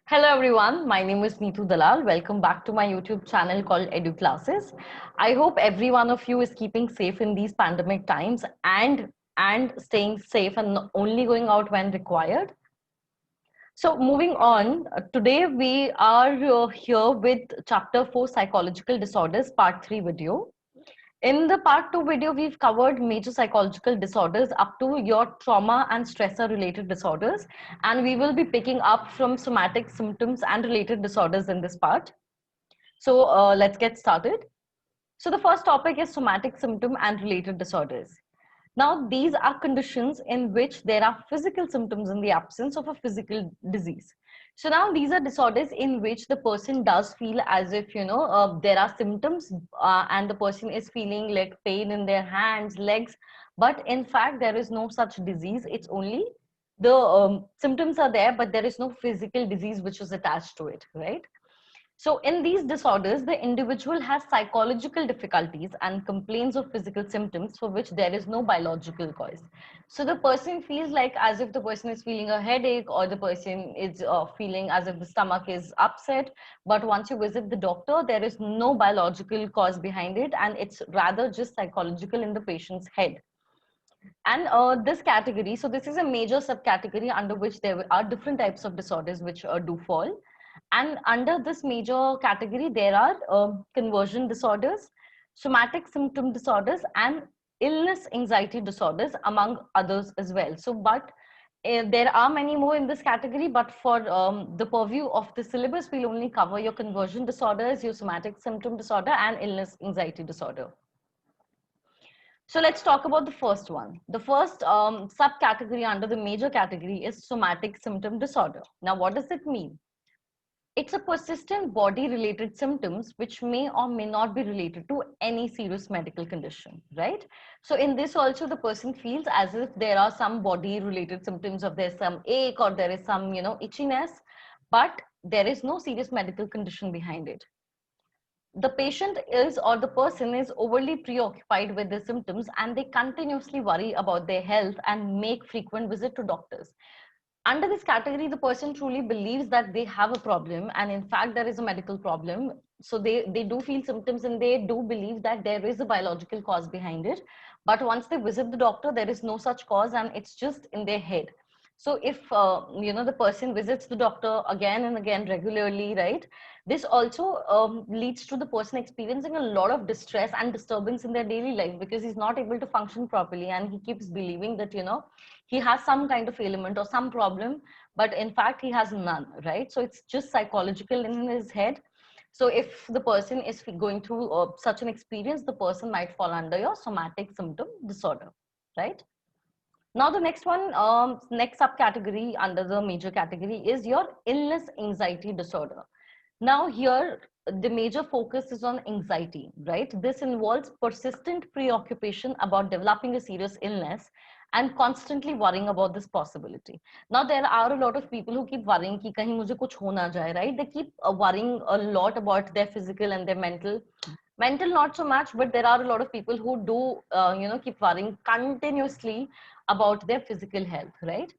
Hello everyone, my name is Neetu Dalal. Welcome back to my YouTube channel called Edu Classes. I hope every one of you is keeping safe in these pandemic times and staying safe and only going out when required. So moving on, today we are here with chapter 4 psychological disorders part 3 video. In the part 2 video, we've covered major psychological disorders up to your trauma and stressor related disorders. And we will be picking up from somatic symptoms and related disorders in this part. So let's get started. So the first topic is somatic symptom and related disorders. Now, these are conditions in which there are physical symptoms in the absence of a physical disease. So now these are disorders in which the person does feel as if, there are symptoms and the person is feeling like pain in their hands, legs, but in fact, there is no such disease. It's only the symptoms are there, but there is no physical disease which is attached to it, right? So in these disorders, the individual has psychological difficulties and complains of physical symptoms for which there is no biological cause. So the person feels like as if the person is feeling a headache or the person is feeling as if the stomach is upset. But once you visit the doctor, there is no biological cause behind it, and it's rather just psychological in the patient's head. And this category, so this is a major subcategory under which there are different types of disorders which do fall. And under this major category, there are conversion disorders, somatic symptom disorders, and illness anxiety disorders, among others as well. So, but there are many more in this category, but for the purview of the syllabus, we'll only cover your conversion disorders, your somatic symptom disorder, and illness anxiety disorder. So let's talk about the first one. The first subcategory under the major category is somatic symptom disorder. Now, what does it mean? It's a persistent body related symptoms which may or may not be related to any serious medical condition, right? So in this also the person feels as if there are some body related symptoms of there's some ache or there is some, itchiness, but there is no serious medical condition behind it. The patient is or the person is overly preoccupied with their symptoms and they continuously worry about their health and make frequent visit to doctors. Under this category, the person truly believes that they have a problem and in fact there is a medical problem. So they do feel symptoms and they do believe that there is a biological cause behind it. But once they visit the doctor, there is no such cause and it's just in their head. So if the person visits the doctor again and again regularly, right, this also leads to the person experiencing a lot of distress and disturbance in their daily life because he's not able to function properly and he keeps believing that he has some kind of ailment or some problem, but in fact he has none, right? So it's just psychological in his head. So if the person is going through such an experience, the person might fall under your somatic symptom disorder, right? Now the next one, next subcategory under the major category is your illness anxiety disorder. Now here, the major focus is on anxiety, right? This involves persistent preoccupation about developing a serious illness and constantly worrying about this possibility. Now there are a lot of people who keep worrying कि कहीं मुझे कुछ हो ना जाए, right? They keep worrying a lot about their physical and their mental not so much, but there are a lot of people who do keep worrying continuously about their physical health, right?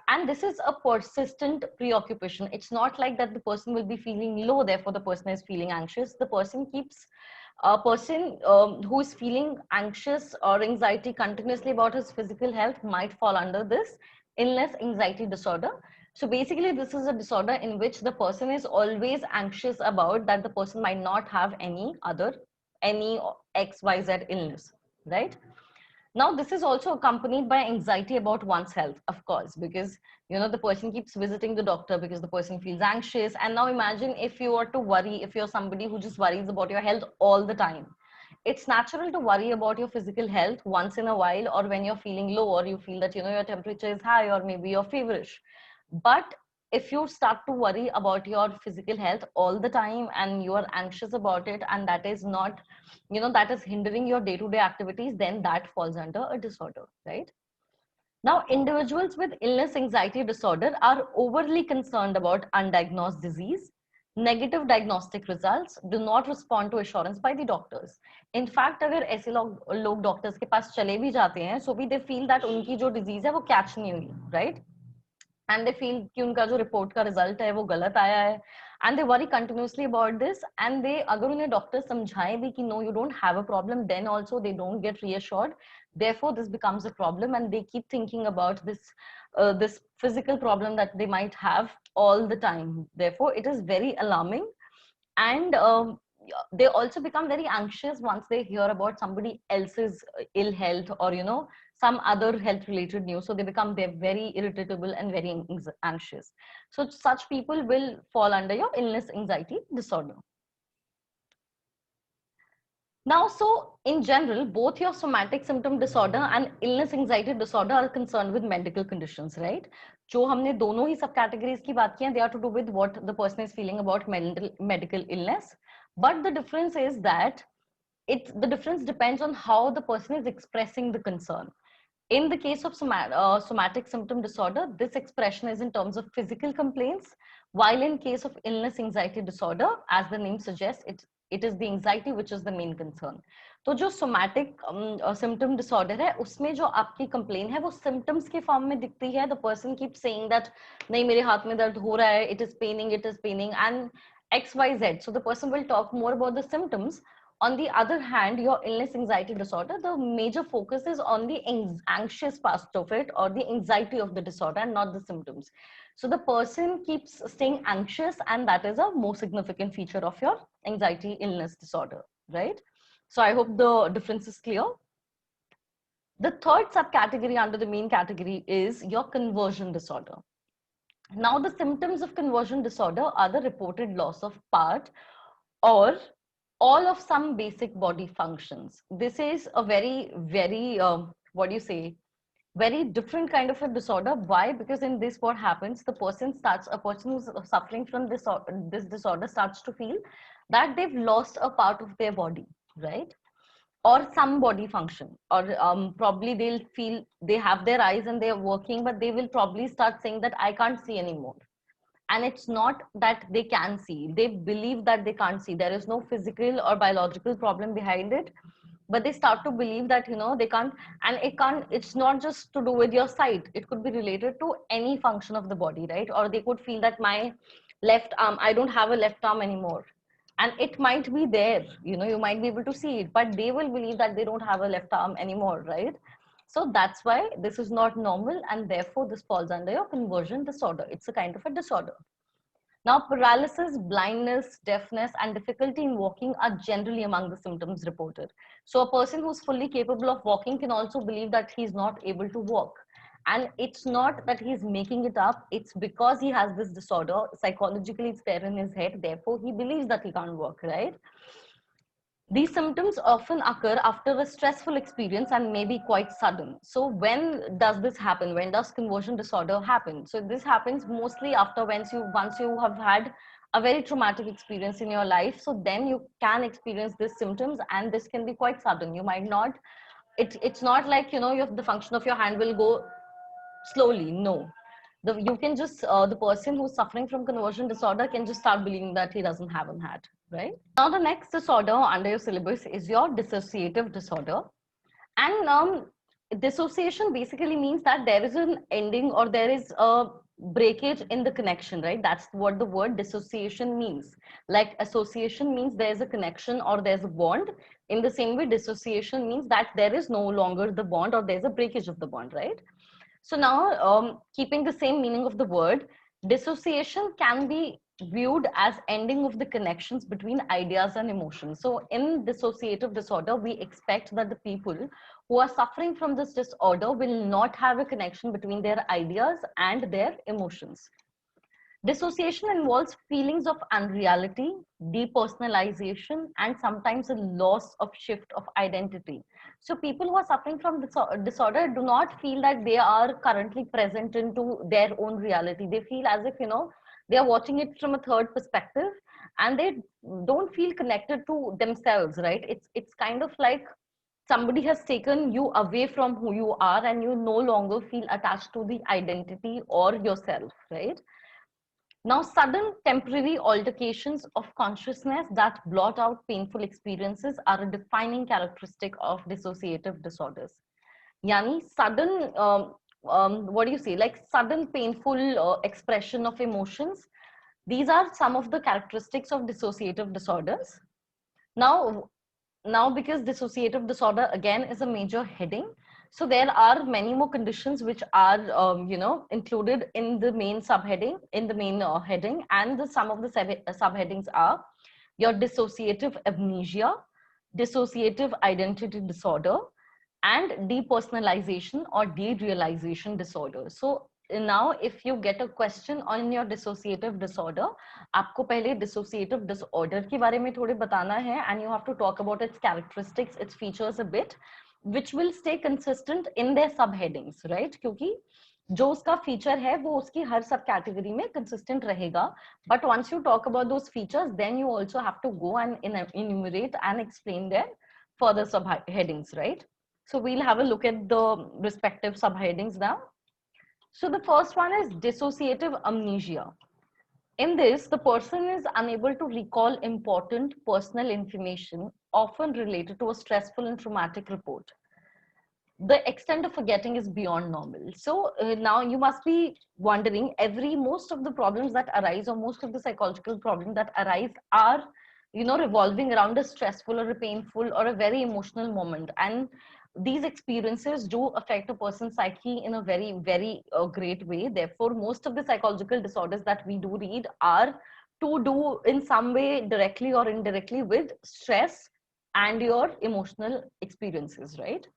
And this is a persistent preoccupation. It's not like that the person will be feeling low, therefore the person is feeling anxious. The person keeps a person who is feeling anxious or anxiety continuously about his physical health might fall under this illness anxiety disorder. So basically this is a disorder in which the person is always anxious about that the person might not have any xyz illness, right? Now this is also accompanied by anxiety about one's health, of course, because the person keeps visiting the doctor because the person feels anxious. And now imagine if you are to worry, if you're somebody who just worries about your health all the time. It's natural to worry about your physical health once in a while, or when you're feeling low or you feel that your temperature is high or maybe you're feverish. But if you start to worry about your physical health all the time and you are anxious about it, and that is not that is hindering your day-to-day activities, then that falls under a disorder, right? Now individuals with illness anxiety disorder are overly concerned about undiagnosed disease. Negative diagnostic results do not respond to assurance by the doctors. In fact, अगर ऐसे लोग doctors के पास चले भी जाते हैं, so भी they feel that उनकी जो disease है वो catch नहीं हुई, right? and they feel कि उनका जो report का result है वो गलत आया है, and they worry continuously about this, and they अगर उन्हें doctor समझाए भी कि no you don't have a problem, then also they don't get reassured. Therefore this becomes a problem, and they keep thinking about this physical problem that they might have all the time. Therefore it is very alarming, and they also become very anxious once they hear about somebody else's ill health, or some other health related news. So they become, they're very irritable and very anxious. So such people will fall under your illness anxiety disorder. Now, so in general, both your somatic symptom disorder and illness anxiety disorder are concerned with medical conditions, right? जो हमने दोनों ही सब categories की बात की हैं, they are to do with what the person is feeling about medical illness. But the difference is that the difference depends on how the person is expressing the concern. In the case of somatic symptom disorder, this expression is in terms of physical complaints, while in case of illness anxiety disorder, as the name suggests, it is the anxiety which is the main concern. तो जो somatic symptom disorder है, उसमें जो आपकी complaint है, वो symptoms के form में दिखती है. The person keeps saying that नहीं मेरे हाथ में दर्द हो रहा है, it is paining, and XYZ. So the person will talk more about the symptoms. On the other hand, your illness anxiety disorder, the major focus is on the anxious part of it, or the anxiety of the disorder, and not the symptoms. So the person keeps staying anxious, and that is a more significant feature of your anxiety illness disorder, right? So I hope the difference is clear. The third subcategory under the main category is your conversion disorder. Now, the symptoms of conversion disorder are the reported loss of part or all of some basic body functions. This is a very, very, what do you say, very different kind of a disorder. Why? Because in this, what happens, a person who's suffering from this disorder starts to feel that they've lost a part of their body, right? Or some body function, or probably they'll feel they have their eyes and they're working, but they will probably start saying that I can't see anymore. And it's not that they can see, they believe that they can't see. There is no physical or biological problem behind it, but they start to believe that they can't. And it's not just to do with your sight, it could be related to any function of the body, right? Or they could feel that my left arm, I don't have a left arm anymore, and it might be there, you might be able to see it, but they will believe that they don't have a left arm anymore, right? So that's why this is not normal, and therefore this falls under your conversion disorder. It's a kind of a disorder. Now, paralysis, blindness, deafness, and difficulty in walking are generally among the symptoms reported. So a person who's fully capable of walking can also believe that he's not able to walk. And it's not that he's making it up, it's because he has this disorder. Psychologically, it's there in his head. Therefore, he believes that he can't walk, right? These symptoms often occur after a stressful experience and may be quite sudden. So when does this happen? When does conversion disorder happen? So this happens mostly after once you have had a very traumatic experience in your life. So then you can experience these symptoms, and this can be quite sudden. You might not, it's not like, the function of your hand will go slowly. No. You can just, the person who's suffering from conversion disorder can just start believing that he doesn't have an hat, right? Now, the next disorder under your syllabus is your dissociative disorder. And dissociation basically means that there is an ending, or there is a breakage in the connection, right? That's what the word dissociation means. Like association means there's a connection or there's a bond. In the same way, dissociation means that there is no longer the bond, or there's a breakage of the bond, right? So now, keeping the same meaning of the word, dissociation can be viewed as ending of the connections between ideas and emotions. So in dissociative disorder, we expect that the people who are suffering from this disorder will not have a connection between their ideas and their emotions. Dissociation involves feelings of unreality, depersonalization, and sometimes a loss of shift of identity. So people who are suffering from this disorder do not feel that they are currently present into their own reality. They feel as if, they are watching it from a third perspective, and they don't feel connected to themselves, right? It's kind of like somebody has taken you away from who you are, and you no longer feel attached to the identity or yourself, right? Now, sudden temporary altercations of consciousness that blot out painful experiences are a defining characteristic of dissociative disorders. यानी sudden what do you say, like sudden painful expression of emotions. These are some of the characteristics of dissociative disorders. Now, because dissociative disorder again is a major heading, so there are many more conditions which are included in the main subheading, in the main heading, and some of the subheadings are your dissociative amnesia, dissociative identity disorder, and depersonalization or derealization disorder. So now if you get a question on your dissociative disorder, आपको पहले dissociative disorder के बारे में थोड़े बताना है, and you have to talk about its characteristics, its features a bit, which will stay consistent in their subheadings, right? क्योंकि जो उसका फीचर है वो उसकी हर सब कैटेगरी में कंसिस्टेंट रहेगा, but once you talk about those features then you also have to go and enumerate and explain their further subheadings, right? So we'll have a look at the respective subheadings now. So the first one is dissociative amnesia. In this, the person is unable to recall important personal information often related to a stressful and traumatic report. The extent of forgetting is beyond normal. So now you must be wondering, most of the problems that arise, or most of the psychological problems that arise are revolving around a stressful or a painful or a very emotional moment, and these experiences do affect a person's psyche in a very very great way. Therefore most of the psychological disorders that we do read are to do in some way directly or indirectly with stress and your emotional experiences, right?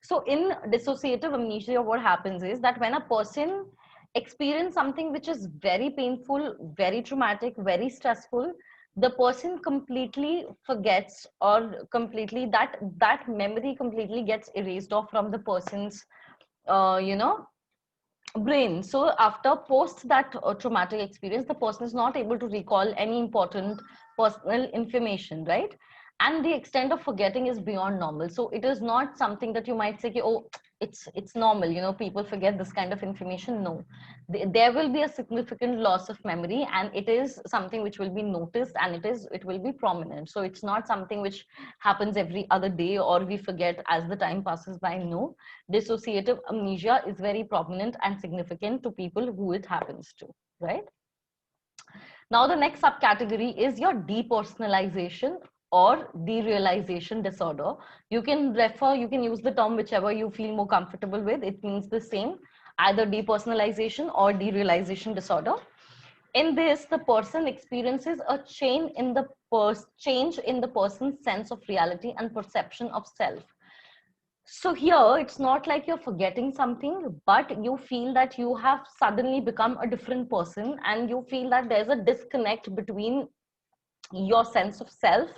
So in dissociative amnesia, what happens is that when a person experiences something which is very painful, very traumatic, very stressful, the person completely forgets, or completely that memory completely gets erased off from the person's brain. So after post that traumatic experience, the person is not able to recall any important personal information, right? And the extent of forgetting is beyond normal. So it is not something that you might say, oh, it's normal, people forget this kind of information. No, there will be a significant loss of memory, and it is something which will be noticed, and it will be prominent. So it's not something which happens every other day or we forget as the time passes by. No, dissociative amnesia is very prominent and significant to people who it happens to, right? Now the next subcategory is your depersonalization or derealization disorder. You can use the term whichever you feel more comfortable with. It means the same, either depersonalization or derealization disorder. In this, the person experiences a change in the person's sense of reality and perception of self. So here, it's not like you're forgetting something, but you feel that you have suddenly become a different person, and you feel that there's a disconnect between your sense of self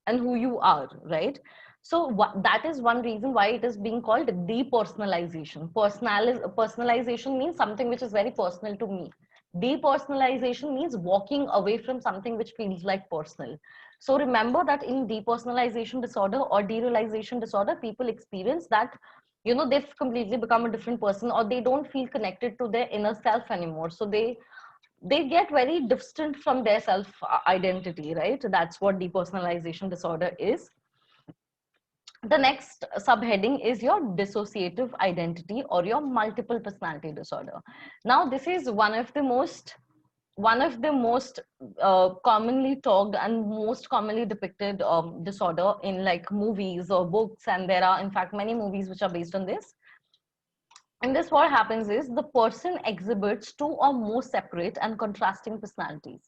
and who you are, right? So that is one reason why it is being called depersonalization. Personalization means something which is very personal to me. Depersonalization means walking away from something which feels like personal. So remember that in depersonalization disorder or derealization disorder, people experience that they've completely become a different person, or they don't feel connected to their inner self anymore. So they get very distant from their self identity, right? That's what depersonalization disorder is. The next subheading is your dissociative identity or your multiple personality disorder. Now this is one of the most commonly talked and most commonly depicted disorder in like movies or books, and there are in fact many movies which are based on this. In this, what happens is the person exhibits two or more separate and contrasting personalities.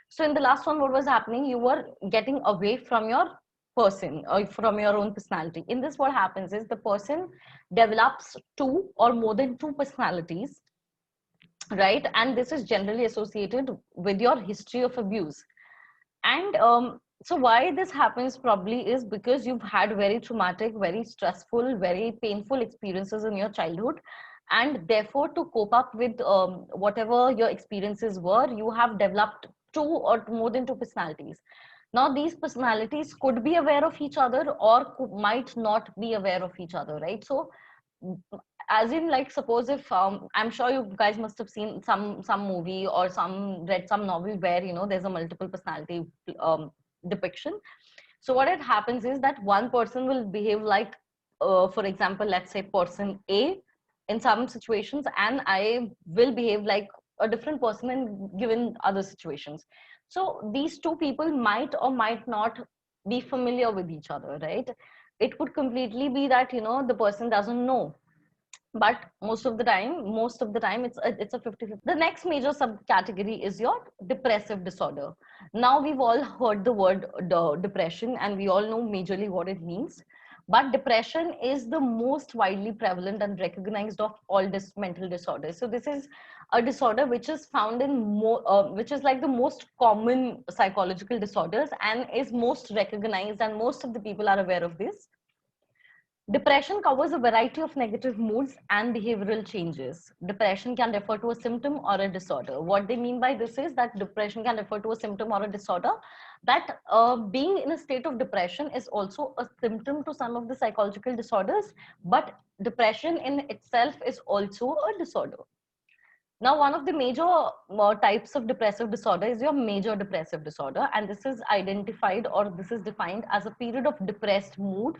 So in the last one, what was happening? You were getting away from your person or from your own personality. In this, what happens is the person develops two or more than two personalities, right? And this is generally associated with your history of abuse. And so why this happens probably is because you've had very traumatic, very stressful, very painful experiences in your childhood. And therefore, to cope up with whatever your experiences were, you have developed two or more than two personalities. Now, these personalities could be aware of each other or might not be aware of each other, right? So as in, like, suppose if I'm sure you guys must have seen some movie or read some novel where there's a multiple personality depiction. So what it happens is that one person will behave like for example, let's say person A, in some situations, and I will behave like a different person in given other situations. So these two people might or might not be familiar with each other, right? It could completely be that, you know, the person doesn't know, but most of the time it's a 50-50. The next major subcategory is your depressive disorder. Now we've all heard the word depression, and we all know majorly what it means, but depression is the most widely prevalent and recognized of all mental disorders. So this is a disorder which is found in which is like the most common psychological disorders and is most recognized, and most of the people are aware of this. Depression covers a variety of negative moods and behavioral changes. Depression can refer to a symptom or a disorder. What they mean by this is that depression can refer to a symptom or a disorder. That being in a state of depression is also a symptom to some of the psychological disorders, but depression in itself is also a disorder. Now, one of the major types of depressive disorder is your major depressive disorder, and this is identified, or this is defined as a period of depressed mood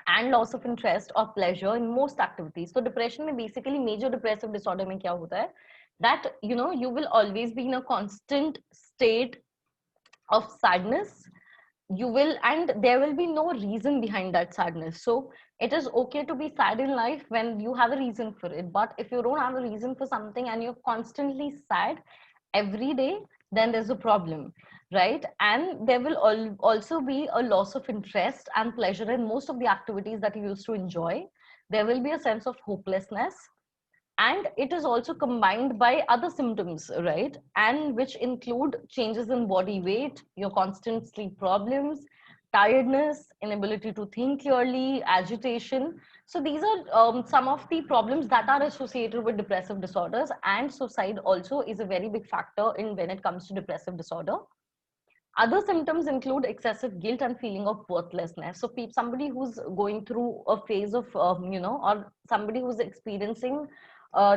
and loss of interest or pleasure in most activities. So depression में basically major depressive disorder में क्या होता है, that you know you will always be in a constant state of sadness. You will, and there will be no reason behind that sadness. So it is okay to be sad in life when you have a reason for it, but if you don't have a reason for something and you're constantly sad every day, then there's a problem, right? And there will also be a loss of interest and pleasure in most of the activities that you used to enjoy. There will be a sense of hopelessness, and it is also combined by other symptoms, right? And which include changes in body weight, your constant sleep problems, tiredness, inability to think clearly, agitation. So these are some of the problems that are associated with depressive disorders, and suicide also is a very big factor in when it comes to depressive disorder. Other symptoms include excessive guilt and feeling of worthlessness. So somebody who's going through a phase of, or somebody who's experiencing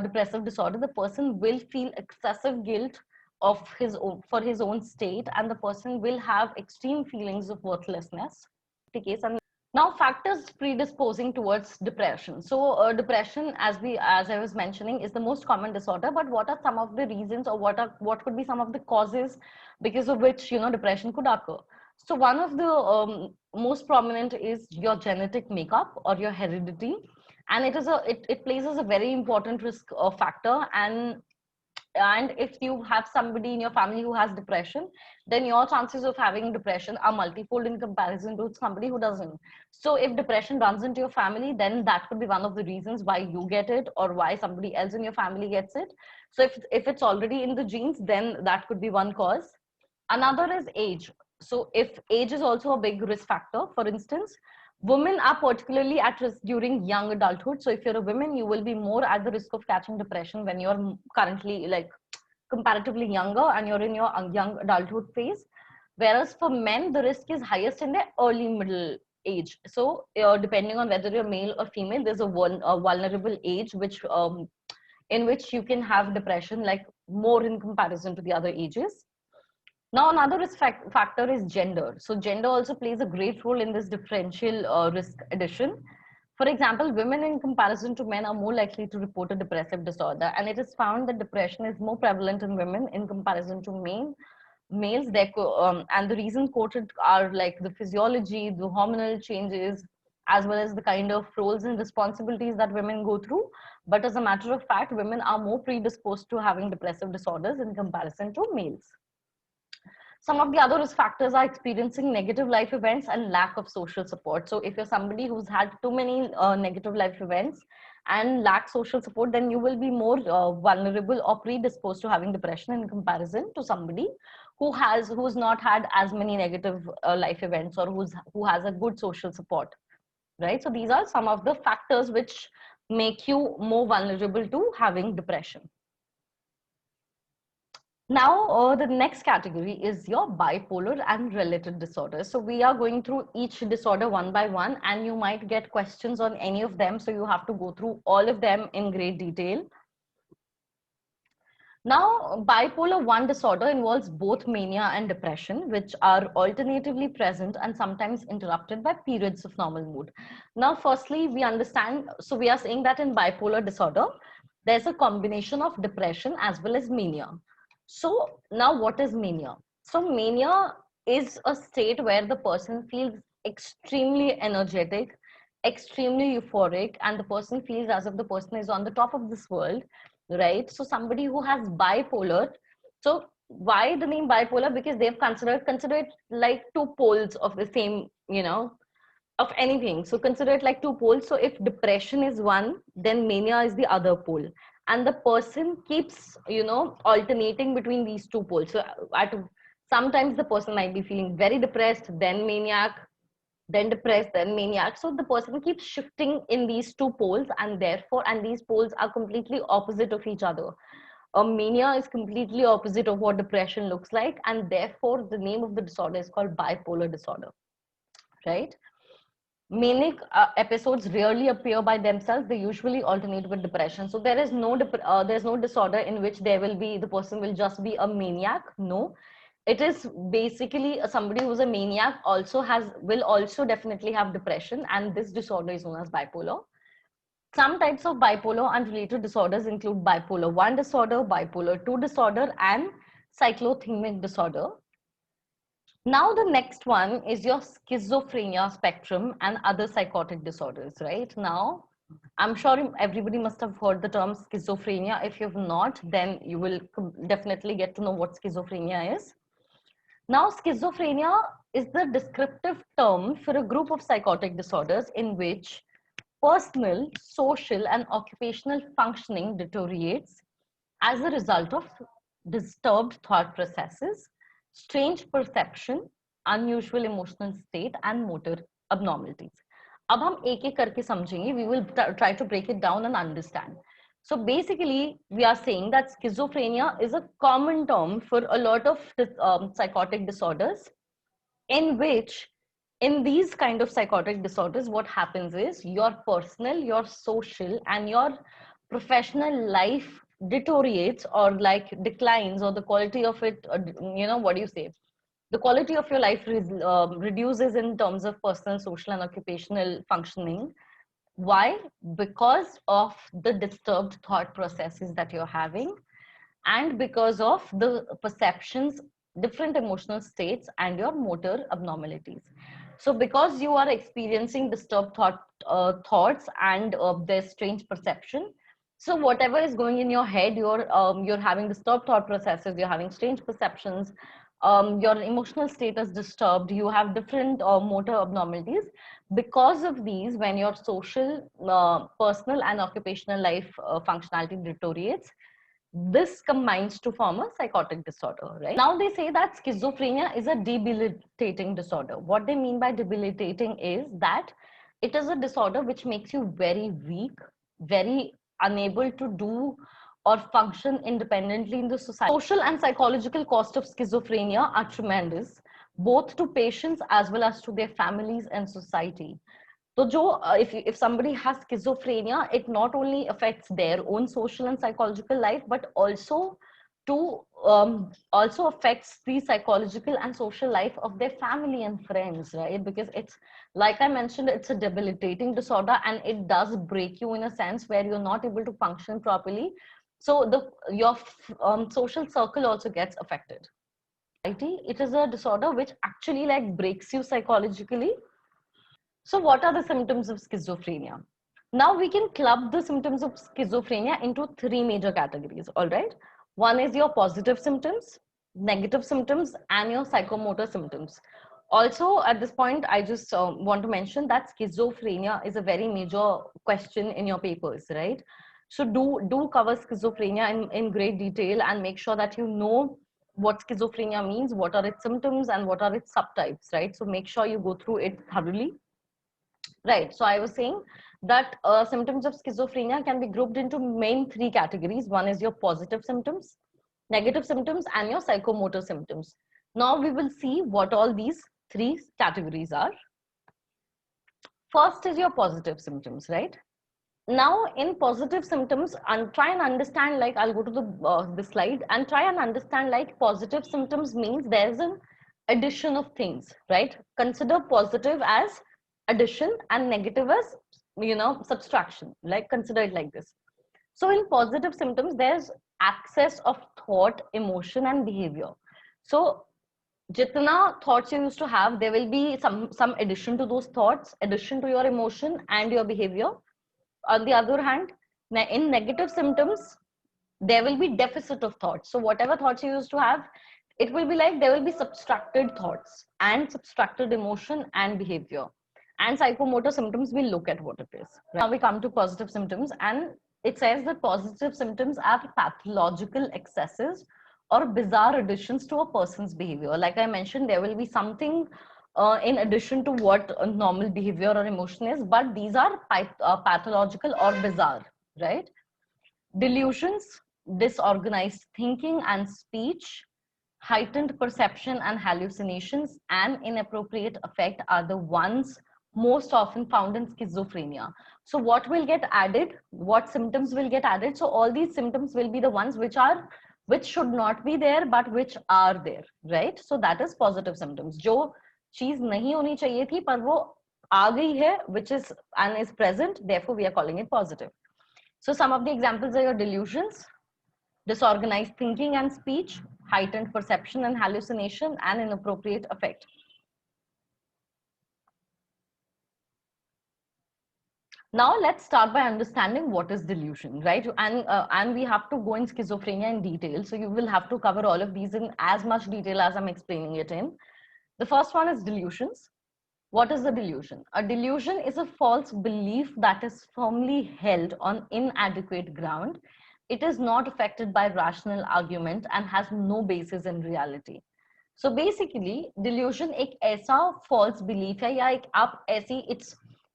depressive disorder, the person will feel excessive guilt of his own, for his own state, and the person will have extreme feelings of worthlessness. The case. And now, factors predisposing towards depression. So depression, as I was mentioning, is the most common disorder, but what are some of the reasons, or what could be some of the causes because of which, you know, depression could occur? So one of the most prominent is your genetic makeup or your heredity, and it places a very important risk factor. And if you have somebody in your family who has depression, then your chances of having depression are multifold in comparison to somebody who doesn't. So if depression runs into your family, then that could be one of the reasons why you get it, or why somebody else in your family gets it. So if it's already in the genes, then that could be one cause. Another is age. So if age is also a big risk factor, for instance, women are particularly at risk during young adulthood. So if you're a woman, you will be more at the risk of catching depression when you're currently like comparatively younger and you're in your young adulthood phase. Whereas for men, the risk is highest in their early middle age. So depending on whether you're male or female, there's a vulnerable age in which you can have depression, like more in comparison to the other ages. Now, another risk factor is gender. So gender also plays a great role in this differential risk addition. For example, women in comparison to men are more likely to report a depressive disorder, and it is found that depression is more prevalent in women in comparison to males. And the reasons quoted are like the physiology, the hormonal changes, as well as the kind of roles and responsibilities that women go through. But as a matter of fact, women are more predisposed to having depressive disorders in comparison to males. Some of the other risk factors are experiencing negative life events and lack of social support. So if you're somebody who's had too many negative life events and lack social support, then you will be more vulnerable or predisposed to having depression in comparison to somebody who's not had as many negative life events, or who has a good social support, right? So these are some of the factors which make you more vulnerable to having depression. Now, the next category is your bipolar and related disorders. So we are going through each disorder one by one, and you might get questions on any of them. So you have to go through all of them in great detail. Now, bipolar 1 disorder involves both mania and depression, which are alternatively present and sometimes interrupted by periods of normal mood. Now, firstly, we understand, so we are saying that in bipolar disorder, there's a combination of depression as well as mania. So, now what is mania? So, mania is a state where the person feels extremely energetic, extremely euphoric, and the person feels as if the person is on the top of this world, right? So somebody who has bipolar, so why the name bipolar? Because they've consider it like two poles of the same, of anything. So consider it like two poles. So if depression is one, then mania is the other pole, and the person keeps, alternating between these two poles. So at sometimes the person might be feeling very depressed, then maniac, then depressed, then maniac. So the person keeps shifting in these two poles, and these poles are completely opposite of each other. A mania is completely opposite of what depression looks like, and therefore the name of the disorder is called bipolar disorder, right? Manic episodes rarely appear by themselves. They usually alternate with depression. So there's no disorder in which the person will just be a maniac. No, it is basically somebody who's a maniac will also definitely have depression, and this disorder is known as bipolar. Some types of bipolar and related disorders include bipolar 1 disorder, bipolar 2 disorder, and cyclothymic disorder. Now the next one is your schizophrenia spectrum and other psychotic disorders, right? Now, I'm sure everybody must have heard the term schizophrenia. If you've not, then you will definitely get to know what schizophrenia is. Now, schizophrenia is the descriptive term for a group of psychotic disorders in which personal, social, and occupational functioning deteriorates as a result of disturbed thought processes, strange perception, unusual emotional state, and motor abnormalities. अब हम एक एक करके समझेंगे. We will try to break it down and understand. So basically, we are saying that schizophrenia is a common term for a lot of psychotic disorders, in which, in these kind of psychotic disorders, what happens is your personal, your social, and your professional life deteriorates, or like declines, or the quality of it, what do you say, the quality of your life reduces in terms of personal, social, and occupational functioning. Why? Because of the disturbed thought processes that you're having, and because of the perceptions, different emotional states, and your motor abnormalities. So because you are experiencing disturbed thoughts, and their strange perception, so whatever is going in your head, you're having disturbed thought processes, you're having strange perceptions, your emotional state is disturbed, you have different motor abnormalities. Because of these, when your social, personal, and occupational life functionality deteriorates, this combines to form a psychotic disorder, right? Now they say that schizophrenia is a debilitating disorder. What they mean by debilitating is that it is a disorder which makes you very weak, very unable to do or function independently in the society. Social and psychological cost of schizophrenia are tremendous, both to patients as well as to their families and society. So, Joe, if somebody has schizophrenia, it not only affects their own social and psychological life, but also affects the psychological and social life of their family and friends, right? Because it's, like I mentioned, it's a debilitating disorder, and it does break you in a sense where you're not able to function properly. So your social circle also gets affected. It is a disorder which actually like breaks you psychologically. So what are the symptoms of schizophrenia? Now we can club the symptoms of schizophrenia into three major categories, all right? One is your positive symptoms, negative symptoms, and your psychomotor symptoms. Also, at this point, I just want to mention that schizophrenia is a very major question in your papers, right? So do cover schizophrenia in great detail, and make sure that you know what schizophrenia means, what are its symptoms, and what are its subtypes, right? So make sure you go through it thoroughly. Right. So I was saying that symptoms of schizophrenia can be grouped into main three categories. One is your positive symptoms, negative symptoms, and your psychomotor symptoms. Now we will see what all these three categories are. First is your positive symptoms, right? Now in positive symptoms, and try and understand, like I'll go to the slide and try and understand, like positive symptoms means there's an addition of things, right? Consider positive as addition and negative as, subtraction. Like consider it like this. So in positive symptoms, there's access of thought, emotion, and behavior. So jitna thoughts you used to have, there will be some addition to those thoughts, addition to your emotion and your behavior. On the other hand, in negative symptoms, there will be deficit of thoughts. So whatever thoughts you used to have, it will be like there will be subtracted thoughts and subtracted emotion and behavior. And psychomotor symptoms, we'll look at what it is. Now we come to positive symptoms, and it says that positive symptoms are pathological excesses or bizarre additions to a person's behavior. Like I mentioned, there will be something in addition to what a normal behavior or emotion is, but these are pathological or bizarre, right? Delusions, disorganized thinking and speech, heightened perception and hallucinations, and inappropriate affect are the ones most often found in schizophrenia. So what will get added? What symptoms will get added? So all these symptoms will be the ones which should not be there but which are there, right? So that is positive symptoms. जो चीज नहीं होनी चाहिए थी पर वो आ गई है, which is and is present, therefore we are calling it positive. So some of the examples are your delusions, disorganized thinking and speech, heightened perception and hallucination, and inappropriate affect. Now let's start by understanding what is delusion, right? And we have to go in schizophrenia in detail. So you will have to cover all of these in as much detail as I'm explaining it in. The first one is delusions. What is a delusion? A delusion is a false belief that is firmly held on inadequate ground. It is not affected by rational argument and has no basis in reality. So basically, delusion एक ऐसा false belief है या एक आप ऐसी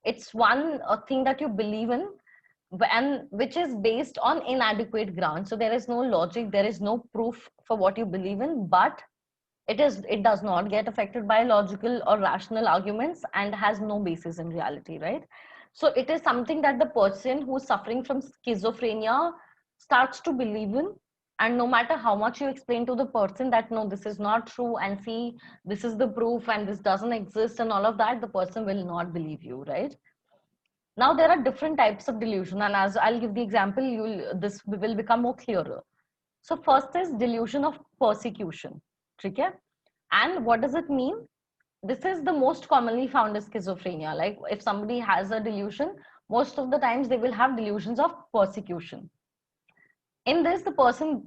it's one thing that you believe in and which is based on inadequate ground. So there is no logic, there is no proof for what you believe in, but it does not get affected by logical or rational arguments and has no basis in reality, right? So it is something that the person who's suffering from schizophrenia starts to believe in, and no matter how much you explain to the person that no, this is not true, and see, this is the proof and this doesn't exist and all of that, the person will not believe you, right? Now there are different types of delusion, and as I'll give the example, this will become more clearer. So first is delusion of persecution. Okay? And what does it mean? This is the most commonly found as schizophrenia. Like if somebody has a delusion, most of the times they will have delusions of persecution. In this, the person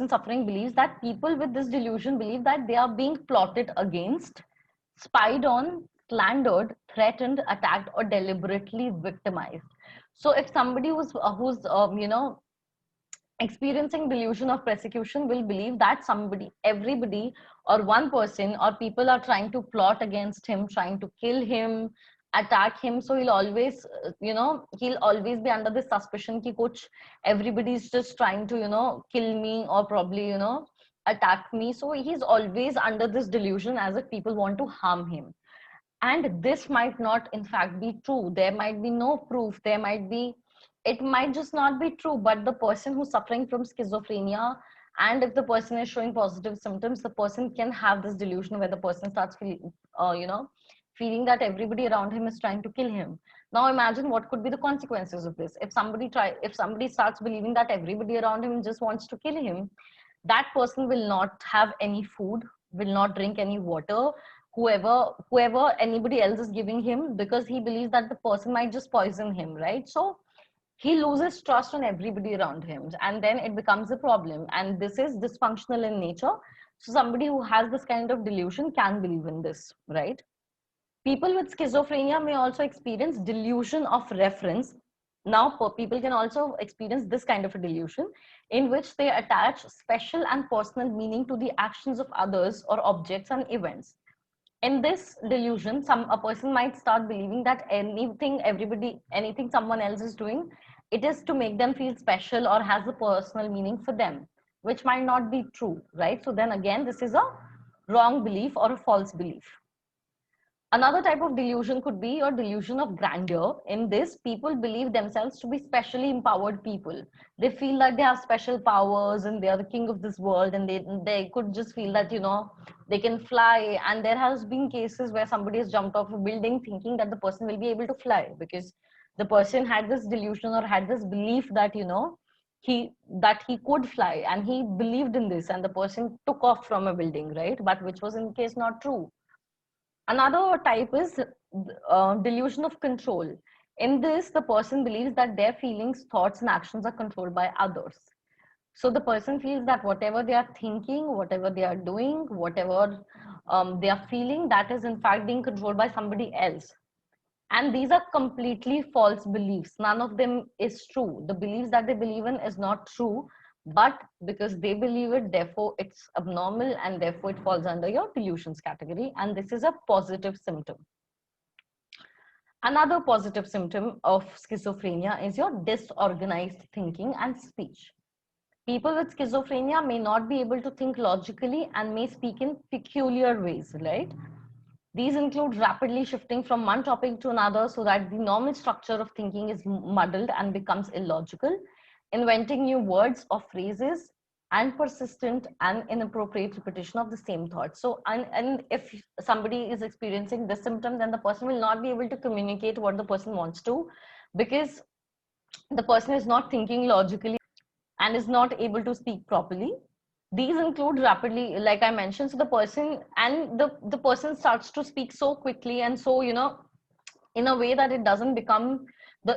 suffering believes that people with this delusion believe that they are being plotted against, spied on, slandered, threatened, attacked, or deliberately victimized. So if somebody who's experiencing delusion of persecution will believe that everybody, or one person, or people are trying to plot against him, trying to kill him, attack him. So he'll always be under this suspicion ki kuch everybody's just trying to kill me or probably attack me. So he's always under this delusion as if people want to harm him. And this might not in fact be true. There might be no proof, it might just not be true, but the person who's suffering from schizophrenia, and if the person is showing positive symptoms, the person can have this delusion where the person starts feeling that everybody around him is trying to kill him. Now imagine what could be the consequences of this. If somebody starts believing that everybody around him just wants to kill him, that person will not have any food, will not drink any water, whoever anybody else is giving him, because he believes that the person might just poison him, right? So he loses trust on everybody around him, and then it becomes a problem, and this is dysfunctional in nature. So somebody who has this kind of delusion can believe in this, right? People with schizophrenia may also experience delusion of reference. Now people can also experience this kind of a delusion in which they attach special and personal meaning to the actions of others or objects and events. In this delusion, a person might start believing that anything someone else is doing, it is to make them feel special or has a personal meaning for them, which might not be true, right? So then again, this is a wrong belief or a false belief. Another type of delusion could be your delusion of grandeur. In this, people believe themselves to be specially empowered people. They feel that they have special powers and they are the king of this world, and they could just feel that, you know, they can fly. And there has been cases where somebody has jumped off a building thinking that the person will be able to fly, because the person had this delusion or had this belief that, you know, he could fly, and he believed in this, and the person took off from a building, right? But which was in case not true. Another type is delusion of control. In this, the person believes that their feelings, thoughts, and actions are controlled by others. So the person feels that whatever they are thinking, whatever they are doing, whatever they are feeling, that is in fact being controlled by somebody else. And these are completely false beliefs. None of them is true. The beliefs that they believe in is not true, but because they believe it, therefore it's abnormal, and therefore it falls under your delusions category. And this is a positive symptom. Another positive symptom of schizophrenia is your disorganized thinking and speech. People with schizophrenia may not be able to think logically and may speak in peculiar ways, right? These include rapidly shifting from one topic to another so that the normal structure of thinking is muddled and becomes illogical, inventing new words or phrases, and persistent and inappropriate repetition of the same thought. So, and if somebody is experiencing this symptom, then the person will not be able to communicate what the person wants to, because the person is not thinking logically and is not able to speak properly. These include rapidly, like I mentioned, so the person and the person starts to speak so quickly and so, you know, in a way that it doesn't become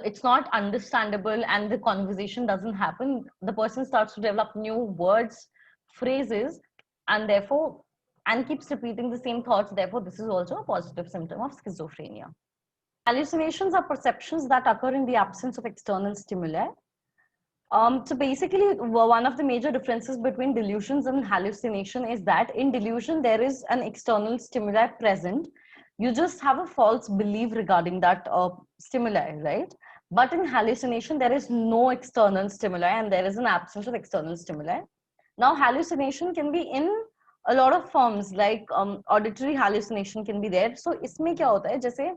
it's not understandable, and the conversation doesn't happen. The person starts to develop new words, phrases, and therefore and keeps repeating the same thoughts. Therefore, this is also a positive symptom of schizophrenia. Hallucinations are perceptions that occur in the absence of external stimuli. So basically, one of the major differences between delusions and hallucination is that in delusion, there is an external stimuli present. You just have a false belief regarding that stimuli, right? But in hallucination, there is no external stimuli and there is an absence of external stimuli. Now, hallucination can be in a lot of forms, like auditory hallucination can be there. So इसमें क्या होता है, जैसे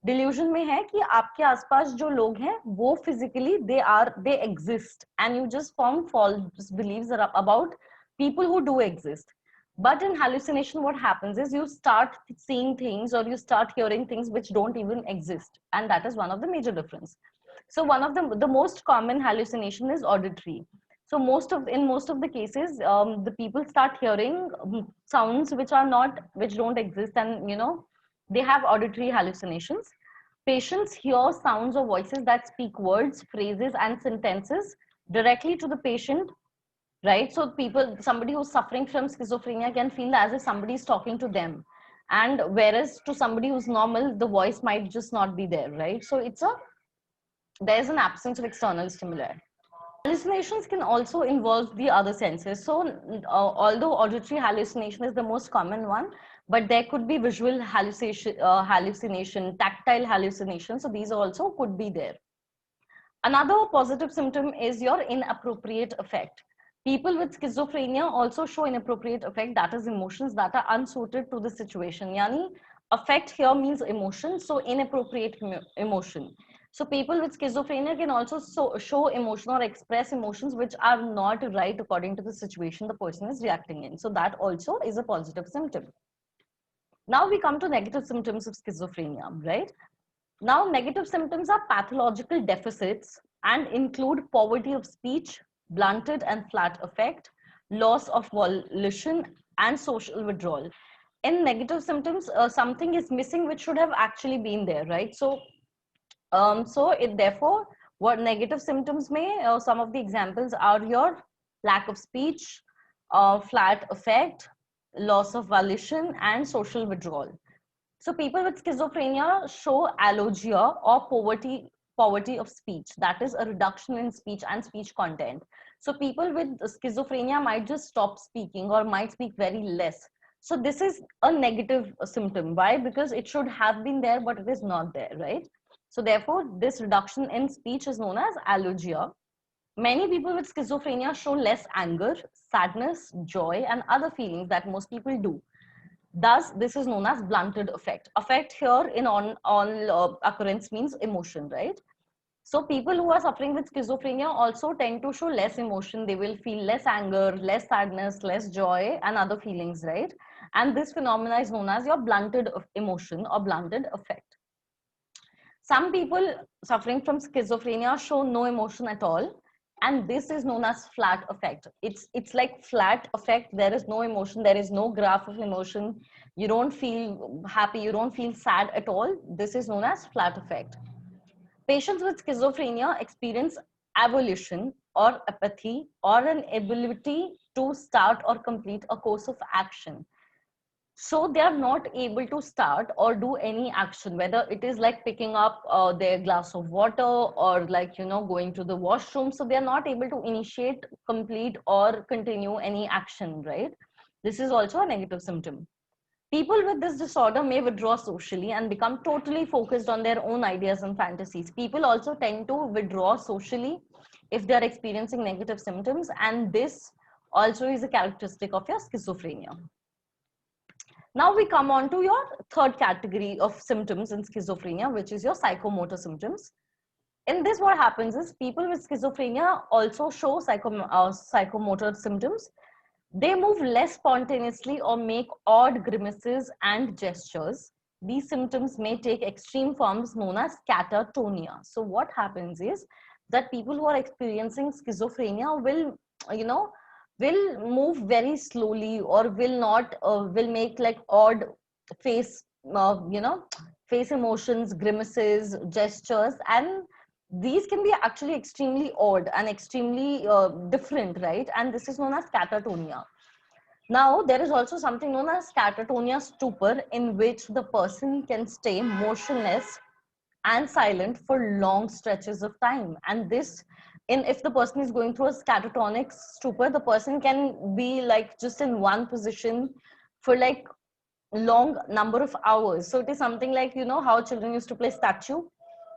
delusion में है कि आपके आसपास जो लोग हैं वो physically they exist and you just form false beliefs about people who do exist. But in hallucination, what happens is you start seeing things or you start hearing things which don't even exist, and that is one of the major difference. So one of the most common hallucination is auditory. So in most of the cases, the people start hearing sounds which don't exist, and you know, they have auditory hallucinations. Patients hear sounds or voices that speak words, phrases, and sentences directly to the patient, right? So somebody who's suffering from schizophrenia can feel as if somebody is talking to them. And whereas to somebody who's normal, the voice might just not be there, right? So there's an absence of external stimuli. Hallucinations can also involve the other senses. So, although auditory hallucination is the most common one, but there could be visual hallucination, tactile hallucination. So, these also could be there. Another positive symptom is your inappropriate affect. People with schizophrenia also show inappropriate affect, that is, emotions that are unsuited to the situation. Yani, affect here means emotion, so inappropriate emotion. So people with schizophrenia can also show emotion or express emotions which are not right according to the situation the person is reacting in. So that also is a positive symptom. Now we come to negative symptoms of schizophrenia, right? Now, negative symptoms are pathological deficits and include poverty of speech, blunted and flat affect, loss of volition, and social withdrawal. In negative symptoms, something is missing which should have actually been there, right? So, therefore, what negative symptoms may, some of the examples are your lack of speech, flat affect, loss of volition, and social withdrawal. So people with schizophrenia show alogia or poverty of speech. That is a reduction in speech and speech content. So people with schizophrenia might just stop speaking or might speak very less. So this is a negative symptom. Why? Because it should have been there, but it is not there, right? So therefore, this reduction in speech is known as alogia. Many people with schizophrenia show less anger, sadness, joy, and other feelings that most people do. Thus, this is known as blunted affect. Affect here in on occurrence means emotion, right? So people who are suffering with schizophrenia also tend to show less emotion. They will feel less anger, less sadness, less joy, and other feelings, right? And this phenomena is known as your blunted emotion or blunted affect. Some people suffering from schizophrenia show no emotion at all, and this is known as flat affect. It's like flat affect. There is no emotion. There is no graph of emotion. You don't feel happy. You don't feel sad at all. This is known as flat affect. Patients with schizophrenia experience avolition or apathy or an ability to start or complete a course of action. So they are not able to start or do any action, whether it is like picking up their glass of water or like, you know, going to the washroom. So they are not able to initiate, complete or continue any action, right? This is also a negative symptom. People with this disorder may withdraw socially and become totally focused on their own ideas and fantasies. People also tend to withdraw socially if they are experiencing negative symptoms, and this also is a characteristic of your schizophrenia. Now we come on to your third category of symptoms in schizophrenia, which is your psychomotor symptoms. In this, what happens is people with schizophrenia also show psychomotor symptoms. They move less spontaneously or make odd grimaces and gestures. These symptoms may take extreme forms known as catatonia. So what happens is that people who are experiencing schizophrenia will, you know, will move very slowly or will not, will make like odd face, you know, face emotions, grimaces, gestures, and these can be actually extremely odd and extremely different, right? And this is known as catatonia. Now, there is also something known as catatonia stupor, in which the person can stay motionless and silent for long stretches of time. And this, in if the person is going through a catatonic stupor, the person can be like just in one position for like long number of hours. So it is something like, you know, how children used to play statue.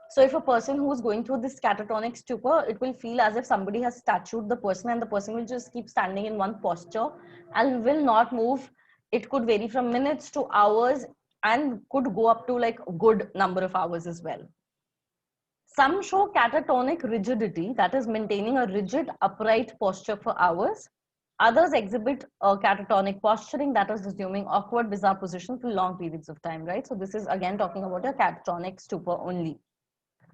So if a person who is going through this catatonic stupor, it will feel as if somebody has statued the person, and the person will just keep standing in one posture and will not move. It could vary from minutes to hours and could go up to like a good number of hours as well. Some show catatonic rigidity, that is maintaining a rigid upright posture for hours. Others exhibit catatonic posturing, that is assuming awkward bizarre position for long periods of time, right? So this is again talking about a catatonic stupor only.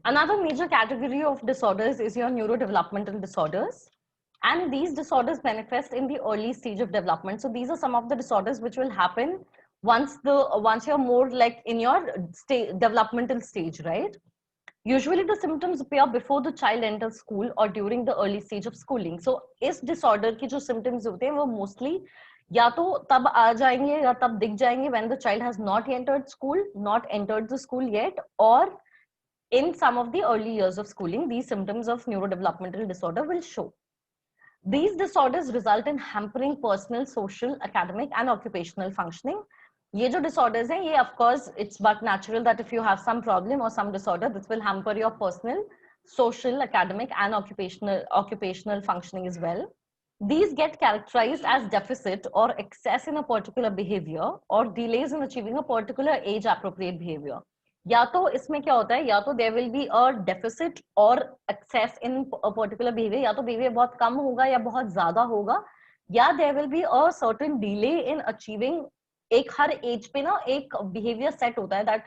Another major category of disorders is your neurodevelopmental disorders. And these disorders manifest in the early stage of development. So these are some of the disorders which will happen once you're more like in your developmental stage, right? Usually the symptoms appear before the child enters school or during the early stage of schooling. So इस disorder के जो symptoms होते हैं वो mostly या तो तब आ जाएंगे या तब दिख जाएंगे when the child has not entered school, not entered the school yet, or in some of the early years of schooling, these symptoms of neurodevelopmental disorder will show. These disorders result in hampering personal, social, academic, and occupational functioning. ये जो disorders हैं, ये of course it's but natural that if you have some problem or some disorder, this will hamper your personal, social, academic, and occupational functioning as well. These get characterized as deficit or excess in a particular behavior or delays in achieving a particular age appropriate behavior. या तो इसमें क्या होता है, या तो there will be a deficit or excess in a particular behavior, या तो behavior बहुत कम होगा या बहुत ज्यादा होगा, या there will be a certain delay in achieving, एक हर age पे ना एक behavior set होता है that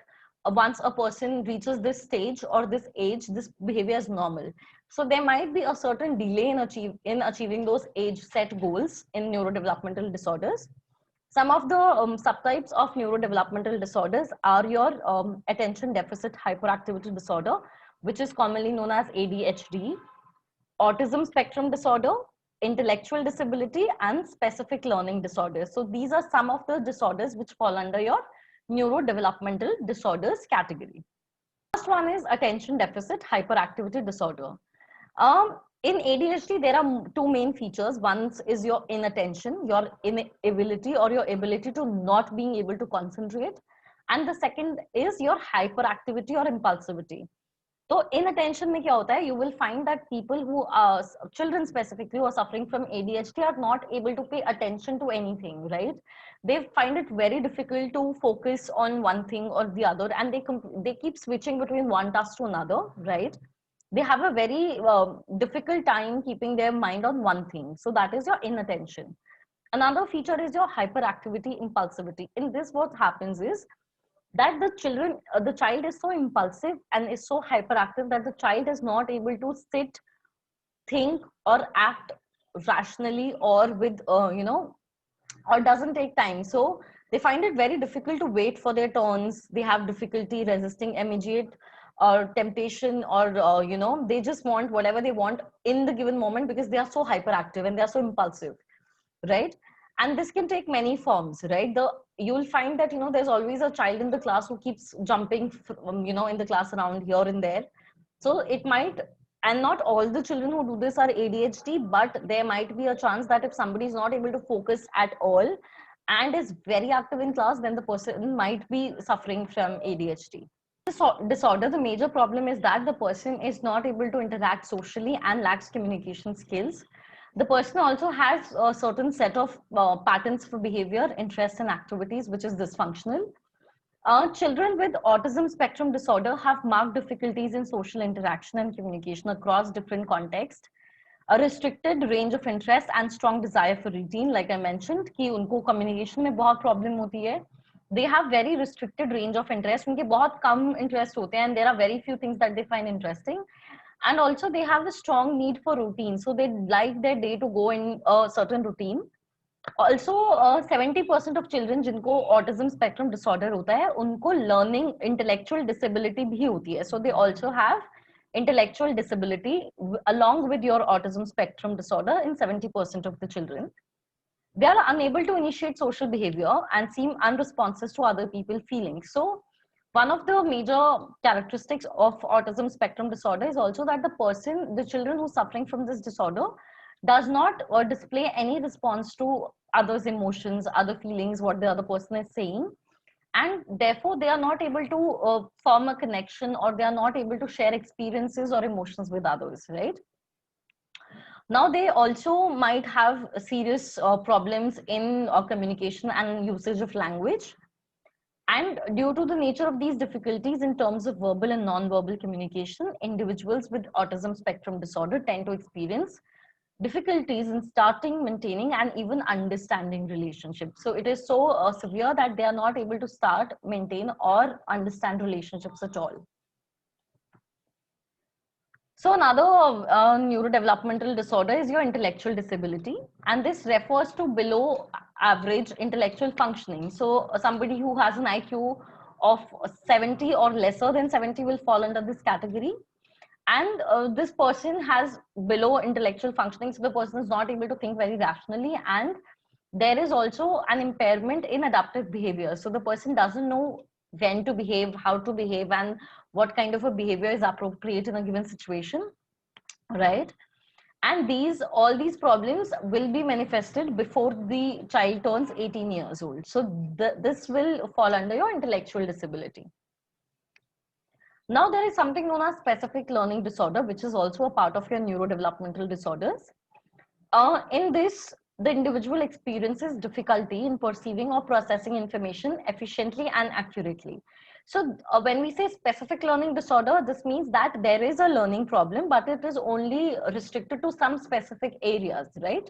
once a person reaches this stage or this age, this behavior is normal. So there might be a certain delay in achieving those age set goals in neurodevelopmental disorders. Some of the subtypes of neurodevelopmental disorders are your attention deficit hyperactivity disorder, which is commonly known as ADHD, autism spectrum disorder, intellectual disability, and specific learning disorders. So these are some of the disorders which fall under your neurodevelopmental disorders category. First one is attention deficit hyperactivity disorder. In ADHD, there are two main features. One is your inattention, your inability or your ability to not being able to concentrate. And the second is your hyperactivity or impulsivity. तो inattention में क्या होता है, you will find that people who are children specifically who are suffering from ADHD are not able to pay attention to anything, right? They find it very difficult to focus on one thing or the other, and they keep switching between one task to another, right? They have a very difficult time keeping their mind on one thing. So that is your inattention. Another feature is your hyperactivity, impulsivity. In this, what happens is that the child is so impulsive and is so hyperactive that the child is not able to sit, think, or act rationally, or with or doesn't take time. So they find it very difficult to wait for their turns. They have difficulty resisting immediate or temptation, or they just want whatever they want in the given moment because they are so hyperactive and they are so impulsive, right? And this can take many forms, right? You'll find that there's always a child in the class who keeps jumping from, in the class around here and there. So it might, and not all the children who do this are ADHD, but there might be a chance that if somebody is not able to focus at all and is very active in class, then the person might be suffering from ADHD. This disorder, the major problem is that the person is not able to interact socially and lacks communication skills. The person also has a certain set of patterns for behavior, interests, and activities, which is dysfunctional. Children with autism spectrum disorder have marked difficulties in social interaction and communication across different contexts. A restricted range of interest and strong desire for routine, like I mentioned, कि उनको communication में बहुत problem होती है. They have very restricted range of interest. उनके बहुत कम interest होते हैं, and there are very few things that they find interesting. And also they have a strong need for routine, so they like their day to go in a certain routine. Also 70% of children जिनको autism spectrum disorder होता है उनको learning intellectual disability भी होती है, so they also have intellectual disability along with your autism spectrum disorder in 70% of the children. They are unable to initiate social behavior and seem unresponsive to other people's feelings. So one of the major characteristics of autism spectrum disorder is also that the children who are suffering from this disorder does not display any response to others' emotions, other feelings, what the other person is saying. And therefore, they are not able to form a connection, or they are not able to share experiences or emotions with others, right? Now, they also might have serious problems in communication and usage of language. And due to the nature of these difficulties in terms of verbal and non-verbal communication, individuals with autism spectrum disorder tend to experience difficulties in starting, maintaining, and even understanding relationships. So it is so severe that they are not able to start, maintain, or understand relationships at all. So another neurodevelopmental disorder is your intellectual disability, and this refers to below average intellectual functioning. So somebody who has an IQ of 70 or lesser than 70 will fall under this category. And this person has below intellectual functioning, so the person is not able to think very rationally, and there is also an impairment in adaptive behavior. So the person doesn't know when to behave, how to behave, and what kind of a behavior is appropriate in a given situation, right? And all these problems will be manifested before the child turns 18 years old. So this will fall under your intellectual disability. Now there is something known as specific learning disorder, which is also a part of your neurodevelopmental disorders. In this, the individual experiences difficulty in perceiving or processing information efficiently and accurately. So when we say specific learning disorder, this means that there is a learning problem, but it is only restricted to some specific areas, right?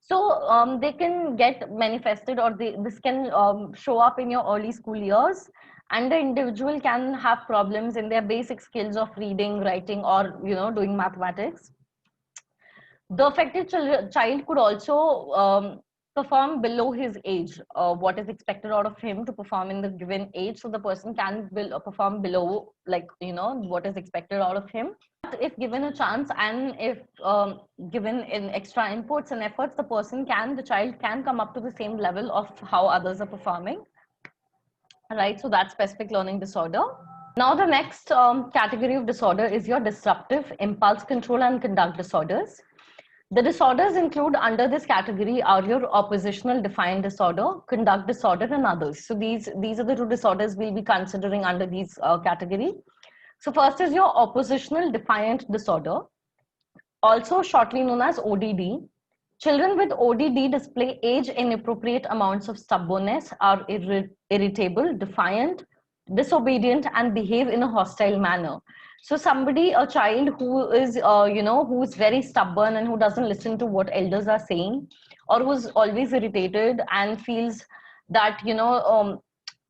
So they can get manifested, or this can show up in your early school years, and the individual can have problems in their basic skills of reading, writing, or doing mathematics. The affected child could also perform below his age, what is expected out of him to perform in the given age. So the person can perform below, like what is expected out of him. But if given a chance, and if given in extra inputs and efforts, the child can come up to the same level of how others are performing, right? So that's specific learning disorder. Now the next category of disorder is your disruptive impulse control and conduct disorders. The disorders include under this category are your oppositional defiant disorder, conduct disorder, and others. So these are the two disorders we'll be considering under these category. So first is your oppositional defiant disorder, also shortly known as ODD. Children with ODD display age inappropriate amounts of stubbornness, are irritable, defiant, disobedient, and behave in a hostile manner. So somebody, a child who is, who is very stubborn and who doesn't listen to what elders are saying, or who's always irritated and feels that,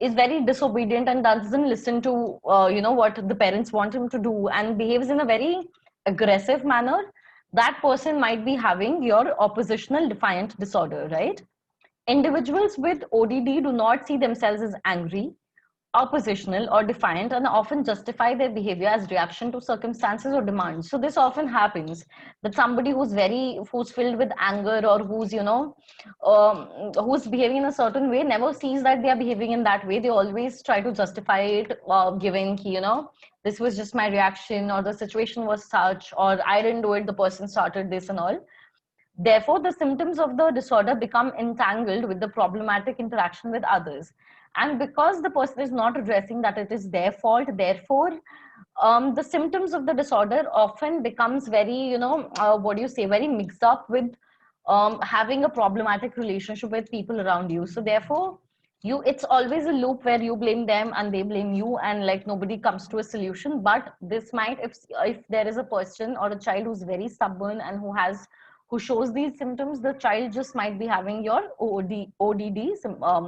is very disobedient and doesn't listen to, what the parents want him to do and behaves in a very aggressive manner, that person might be having your oppositional defiant disorder, right? Individuals with ODD do not see themselves as angry, oppositional, or defiant, and often justify their behavior as reaction to circumstances or demands. So this often happens that somebody who's filled with anger, or who's behaving in a certain way, never sees that they are behaving in that way. They always try to justify it, giving, this was just my reaction, or the situation was such, or I didn't do it, the person started this and all. Therefore, the symptoms of the disorder become entangled with the problematic interaction with others. And because the person is not addressing that it is their fault, therefore, the symptoms of the disorder often becomes very, what do you say, very mixed up with having a problematic relationship with people around you. So therefore, it's always a loop where you blame them and they blame you, and like nobody comes to a solution. But this might, if there is a person or a child who's very stubborn and who shows these symptoms, the child just might be having your ODD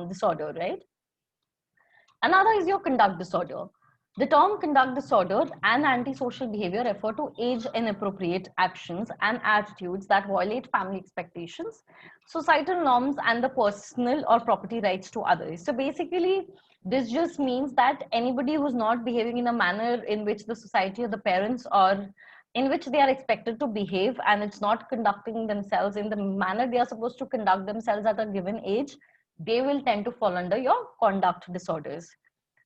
disorder, right? Another is your conduct disorder. The term conduct disorder and antisocial behavior refer to age inappropriate actions and attitudes that violate family expectations, societal norms, and the personal or property rights to others. So basically, this just means that anybody who's not behaving in a manner in which the society or the parents or in which they are expected to behave, and it's not conducting themselves in the manner they are supposed to conduct themselves at a given age, they will tend to fall under your conduct disorders.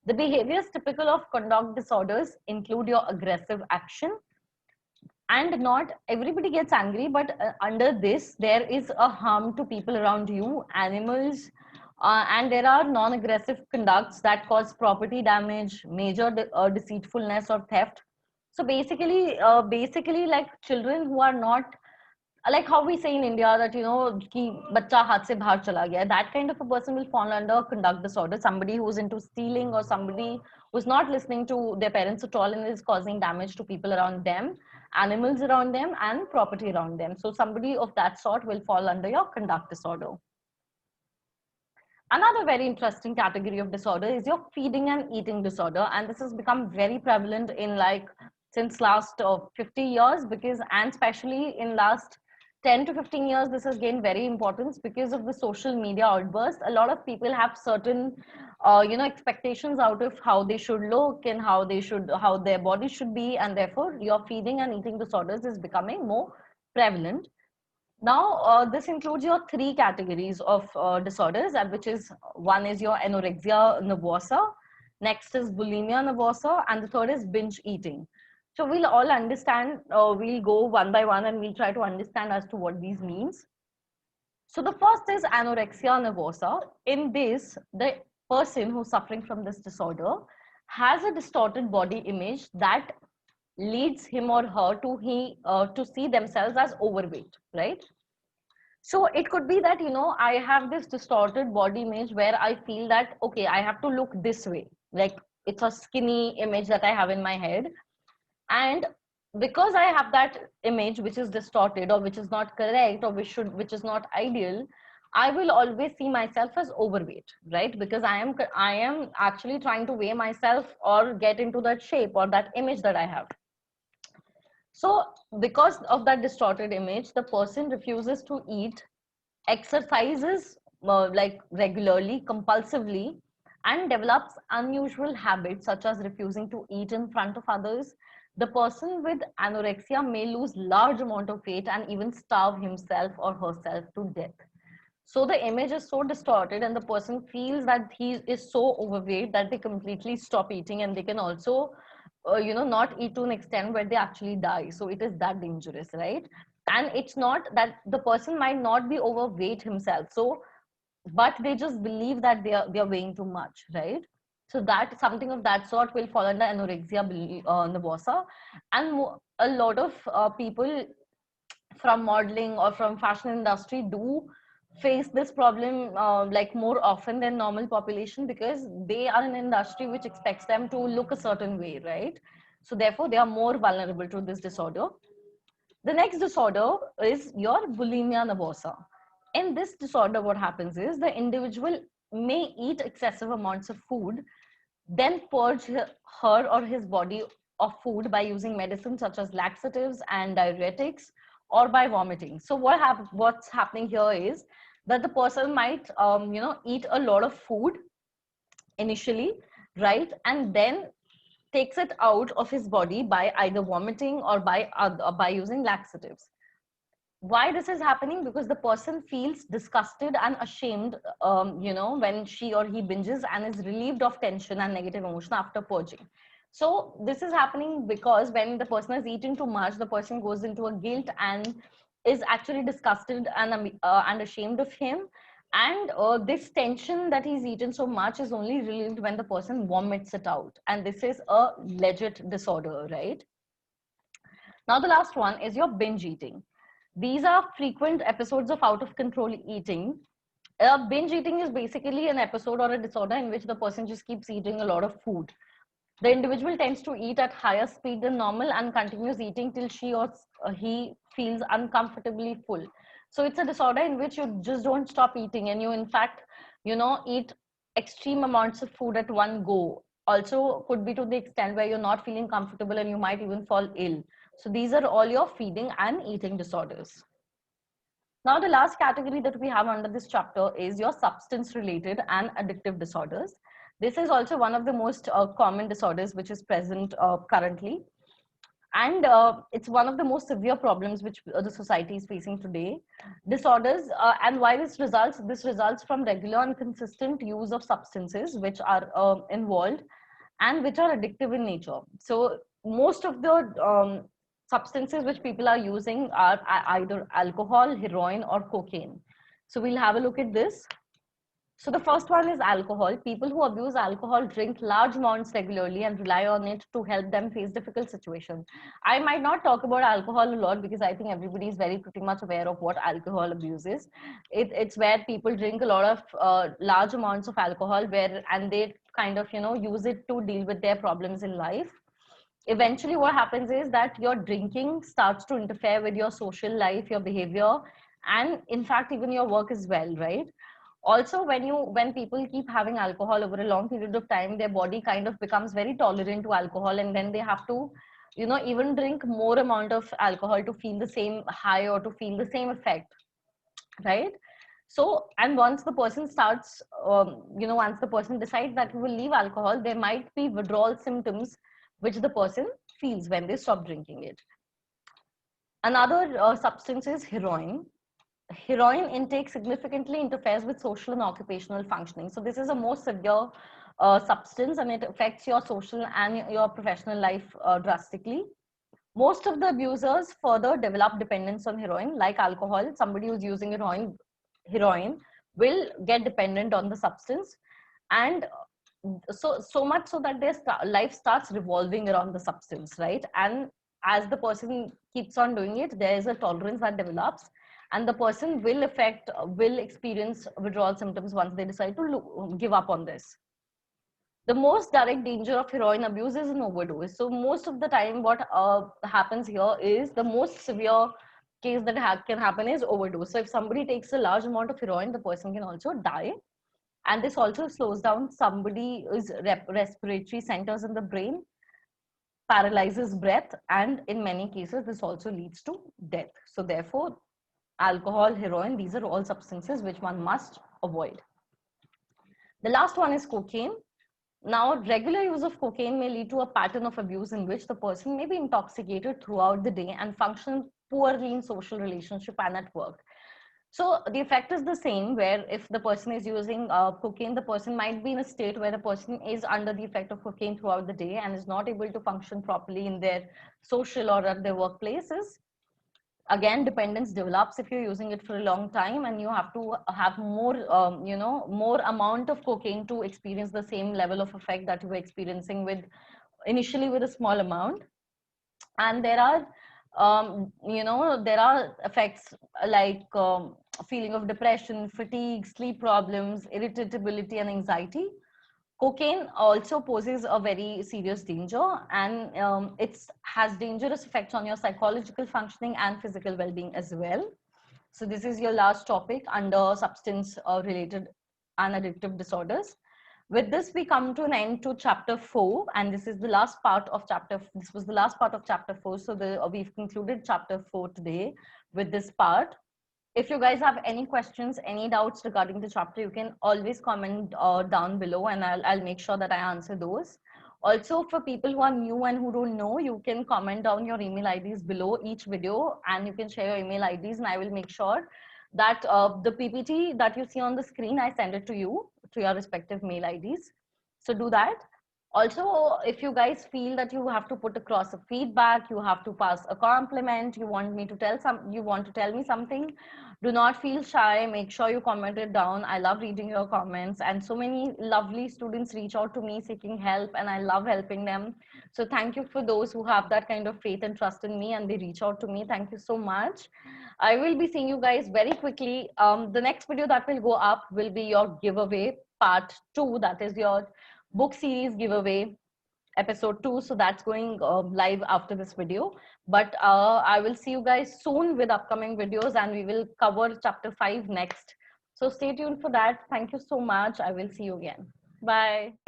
The behaviors typical of conduct disorders include your aggressive action, and not everybody gets angry, but under this, there is a harm to people around you, animals, and there are non-aggressive conducts that cause property damage, major deceitfulness or theft. So basically, like children who are not, like how we say in India that कि बच्चा हाथ से बाहर चला गया, that kind of a person will fall under conduct disorder. Somebody who's into stealing, or somebody who's not listening to their parents at all and is causing damage to people around them, animals around them, and property around them. So somebody of that sort will fall under your conduct disorder. Another very interesting category of disorder is your feeding and eating disorder, and this has become very prevalent in like since last 50 years, because and especially in last 10 to 15 years, this has gained very importance because of the social media outburst. A lot of people have certain expectations out of how they should look and how their body should be, and therefore your feeding and eating disorders is becoming more prevalent. Now, this includes your three categories of disorders, which is one is your anorexia nervosa, next is bulimia nervosa, and the third is binge eating. So we'll all understand, we'll go one by one and we'll try to understand as to what these means. So the first is anorexia nervosa. In this, the person who's suffering from this disorder has a distorted body image that leads him or her to see themselves as overweight, right? So it could be that I have this distorted body image where I feel that okay, I have to look this way, like it's a skinny image that I have in my head, and because I have that image which is distorted or which is not correct or which is not ideal, I will always see myself as overweight, right? Because I am actually trying to weigh myself or get into that shape or that image that I have. So because of that distorted image, the person refuses to eat, exercises like regularly, compulsively, and develops unusual habits such as refusing to eat in front of others. The person with anorexia may lose large amount of weight and even starve himself or herself to death. So the image is so distorted and the person feels that he is so overweight that they completely stop eating, and they can also not eat to an extent where they actually die. So it is that dangerous, right? And it's not that the person might not be overweight himself, so but they just believe that they are weighing too much, right? So that something of that sort will fall under anorexia nervosa. And a lot of people from modeling or from fashion industry do face this problem like more often than normal population, because they are an industry which expects them to look a certain way, right? So therefore they are more vulnerable to this disorder. The next disorder is your bulimia nervosa. In this disorder, what happens is the individual may eat excessive amounts of food, then purge her or his body of food by using medicines such as laxatives and diuretics, or by vomiting. So what's happening here is that the person might eat a lot of food initially, right, and then takes it out of his body by either vomiting or by using laxatives. Why this is happening? Because the person feels disgusted and ashamed, when she or he binges, and is relieved of tension and negative emotion after purging. So this is happening because when the person is eating too much, the person goes into a guilt and is actually disgusted and ashamed of him. And this tension that he's eaten so much is only relieved when the person vomits it out. And this is a legit disorder, right? Now, the last one is your binge eating. These are frequent episodes of out of control eating. Binge eating is basically an episode or a disorder in which the person just keeps eating a lot of food. The individual tends to eat at higher speed than normal and continues eating till she or he feels uncomfortably full. So it's a disorder in which you just don't stop eating, and you, in fact, eat extreme amounts of food at one go. Also, could be to the extent where you're not feeling comfortable and you might even fall ill. So these are all your feeding and eating disorders. Now, the last category that we have under this chapter is your substance related and addictive disorders. This is also one of the most common disorders which is present currently. And it's one of the most severe problems which the society is facing today. Disorders, and why this results from regular and consistent use of substances which are involved and which are addictive in nature. So most of the substances which people are using are either alcohol, heroin, or cocaine. So we'll have a look at this. So the first one is alcohol. People who abuse alcohol drink large amounts regularly and rely on it to help them face difficult situations. I might not talk about alcohol a lot because I think everybody is very pretty much aware of what alcohol abuse is. It's where people drink a lot of large amounts of alcohol and they kind of use it to deal with their problems in life. Eventually what happens is that your drinking starts to interfere with your social life, your behavior, and in fact even your work as well, right? Also, when people keep having alcohol over a long period of time, their body kind of becomes very tolerant to alcohol, and then they have to even drink more amount of alcohol to feel the same high or to feel the same effect, right? So, and once the person starts once the person decides that he will leave alcohol, there might be withdrawal symptoms which the person feels when they stop drinking it. Another substance is heroin. Heroin intake significantly interferes with social and occupational functioning. So this is a more severe substance, and it affects your social and your professional life drastically. Most of the abusers further develop dependence on heroin. Like alcohol, somebody who's using heroin will get dependent on the substance, and so much so that their life starts revolving around the substance, right? And as the person keeps on doing it, there is a tolerance that develops, and the person will experience withdrawal symptoms once they decide to give up on this. The most direct danger of heroin abuse is an overdose. So most of the time what happens here is the most severe case that can happen is overdose. So if somebody takes a large amount of heroin, the person can also die. And this also slows down somebody's respiratory centers in the brain, paralyzes breath, and in many cases this also leads to death. So therefore, alcohol, heroin, these are all substances which one must avoid. The last one is cocaine. Now, regular use of cocaine may lead to a pattern of abuse in which the person may be intoxicated throughout the day and function poorly in social relationship and at work. So the effect is the same, where if the person is using cocaine, the person might be in a state where the person is under the effect of cocaine throughout the day and is not able to function properly in their social or at their workplaces. Again, dependence develops if you're using it for a long time, and you have to have more, more amount of cocaine to experience the same level of effect that you were experiencing with initially with a small amount. And there are, there are effects like feeling of depression, fatigue, sleep problems, irritability, and anxiety. Cocaine also poses a very serious danger, and it has dangerous effects on your psychological functioning and physical well-being as well. So this is your last topic under substance related and addictive disorders. With this, we come to an end to chapter 4, and this is the last part of chapter. This was the last part of chapter 4. So we've concluded chapter 4 today with this part. If you guys have any questions, any doubts regarding the chapter, you can always comment down below, and I'll make sure that I answer those. Also, for people who are new and who don't know, you can comment down your email IDs below each video, and you can share your email IDs, and I will make sure that the PPT that you see on the screen, I send it to you, to your respective mail IDs. So do that. Also, if you guys feel that you have to put across a feedback, you have to pass a compliment, you want me to you want to tell me something, do not feel shy. Make sure you comment it down. I love reading your comments, and so many lovely students reach out to me seeking help, and I love helping them. So thank you for those who have that kind of faith and trust in me and they reach out to me. Thank you so much. I will be seeing you guys very quickly. The next video that will go up will be your giveaway part 2. That is your book series giveaway episode 2. So that's going live after this video. But I will see you guys soon with upcoming videos, and we will cover chapter 5 next. So stay tuned for that. Thank you so much. I will see you again. Bye.